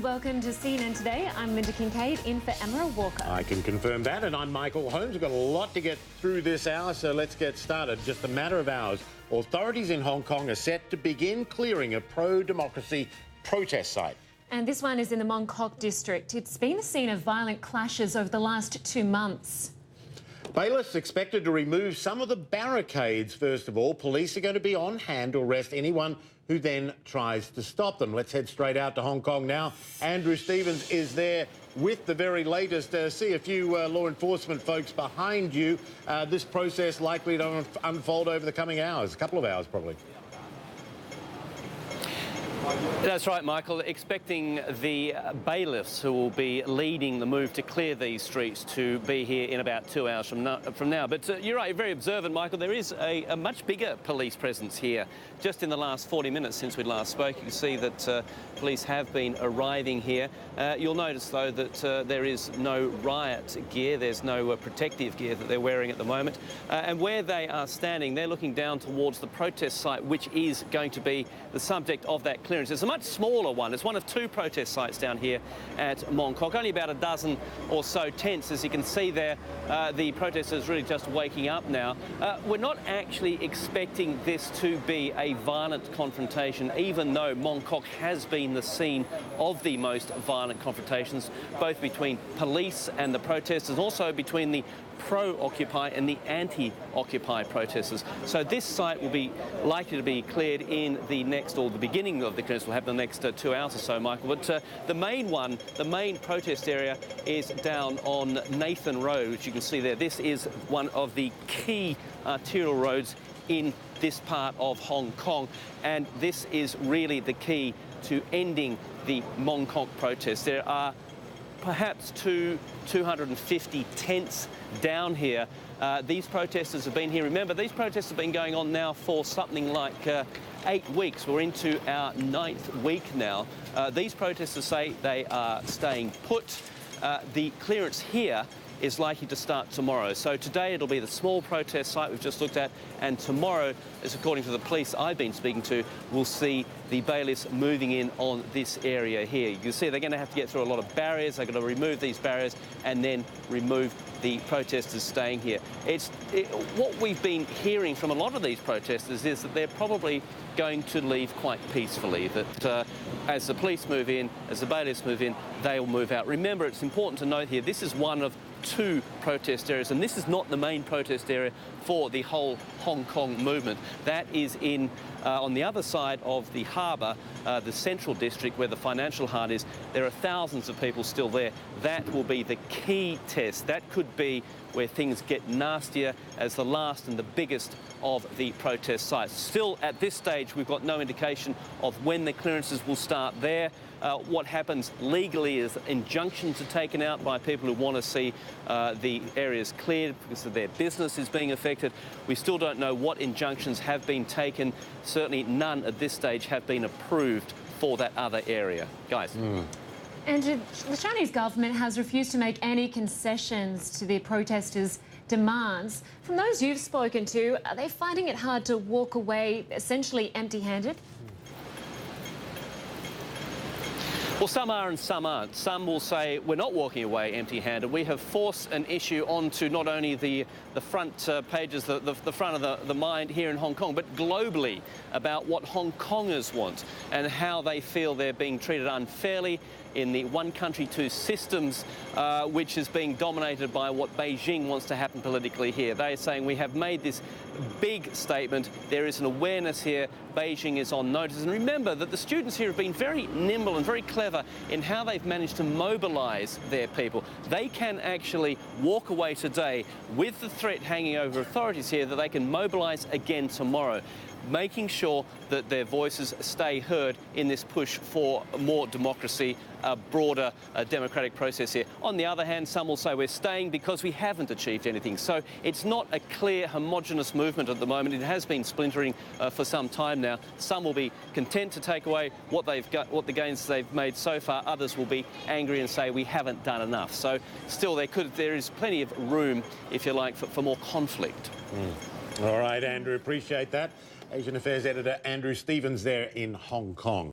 welcome to CNN Today. I'm Lynda Kinkade, in for Emma Walker. I can confirm that, and I'm Michael Holmes. We've got a lot to get through this hour, so let's get started. Just a matter of hours, authorities in Hong Kong are set to begin clearing a pro-democracy protest site. And this one is in the Mong Kok district. It's been the scene of violent clashes over the last 2 months. Bailiffs expected to remove some of the barricades. First of all, police are going to be on hand to arrest anyone who then tries to stop them. Let's head straight out to Hong Kong now. Andrew Stevens is there with the very latest. See a few law enforcement folks behind you. This process likely to unfold over the coming hours, a couple of hours probably. That's right, Michael. Expecting the bailiffs who will be leading the move to clear these streets to be here in about 2 hours from now. But you're right, very observant, Michael. There is a much bigger police presence here. Just in the last 40 minutes since we last spoke, you can see that police have been arriving here. You'll notice, though, that there is no riot gear. There's no protective gear that they're wearing at the moment. And where they are standing, they're looking down towards the protest site, which is going to be the subject of that clearance. It's a much smaller one. It's one of 2 protest sites down here at Mong Kok. Only about a dozen or so tents. As you can see there, the protesters really just waking up now. We're not actually expecting this to be a violent confrontation, even though Mong Kok has been the scene of the most violent confrontations, both between police and the protesters, also between the pro-Occupy and the anti-Occupy protesters. So this site will be likely to be cleared in the next, or the beginning of the clearance will happen in the next 2 hours or so, Michael. But the main protest area is down on Nathan Road, which you can see there. This is one of the key arterial roads in this part of Hong Kong, and this is really the key to ending the Mong Kok protests. There are perhaps 250 tents down here. These protesters have been here. Remember, these protests have been going on now for something like 8 weeks. We're into our 9th week now. These protesters say they are staying put. The clearance here is likely to start tomorrow. So today it'll be the small protest site we've just looked at, and tomorrow, as according to the police I've been speaking to, we'll see the bailiffs moving in on this area here. You can see they're going to have to get through a lot of barriers. They're going to remove these barriers and then remove the protesters staying here. What we've been hearing from a lot of these protesters is that they're probably going to leave quite peacefully, that as the police move in, as the bailiffs move in, they will move out. Remember, it's important to note here, this is one of 2 protest areas, and this is not the main protest area for the whole Hong Kong movement. That is in on the other side of the harbour, the central district where the financial heart is. There are thousands of people still there. That will be the key test. That could be where things get nastier as the last and the biggest of the protest sites. Still, at this stage, we've got no indication of when the clearances will start there. What happens legally is injunctions are taken out by people who want to see the areas cleared because of their business is being affected. We still don't know what injunctions have been taken. Certainly none at this stage have been approved for that other area. Guys. And the Chinese government has refused to make any concessions to the protesters' demands. From those you've spoken to, are they finding it hard to walk away essentially empty-handed? Well, some are and some aren't. Some will say we're not walking away empty-handed. We have forced an issue onto not only the front pages, the front of the mind here in Hong Kong, but globally about what Hong Kongers want and how they feel they're being treated unfairly in the one country, 2 systems, which is being dominated by what Beijing wants to happen politically here. They are saying we have made this big statement. There is an awareness here. Beijing is on notice. And remember that the students here have been very nimble and very clever in how they've managed to mobilise their people. They can actually walk away today with the threat hanging over authorities here that they can mobilise again tomorrow, making sure that their voices stay heard in this push for more democracy, a broader democratic process here. On the other hand, some will say we're staying because we haven't achieved anything. So it's not a clear, homogenous movement at the moment. It has been splintering for some time now. Some will be content to take away what they've got, what the gains they've made so far. Others will be angry and say we haven't done enough. So still, there is plenty of room, if you like, for more conflict. All right, Andrew, appreciate that. Asian Affairs Editor Andrew Stevens there in Hong Kong.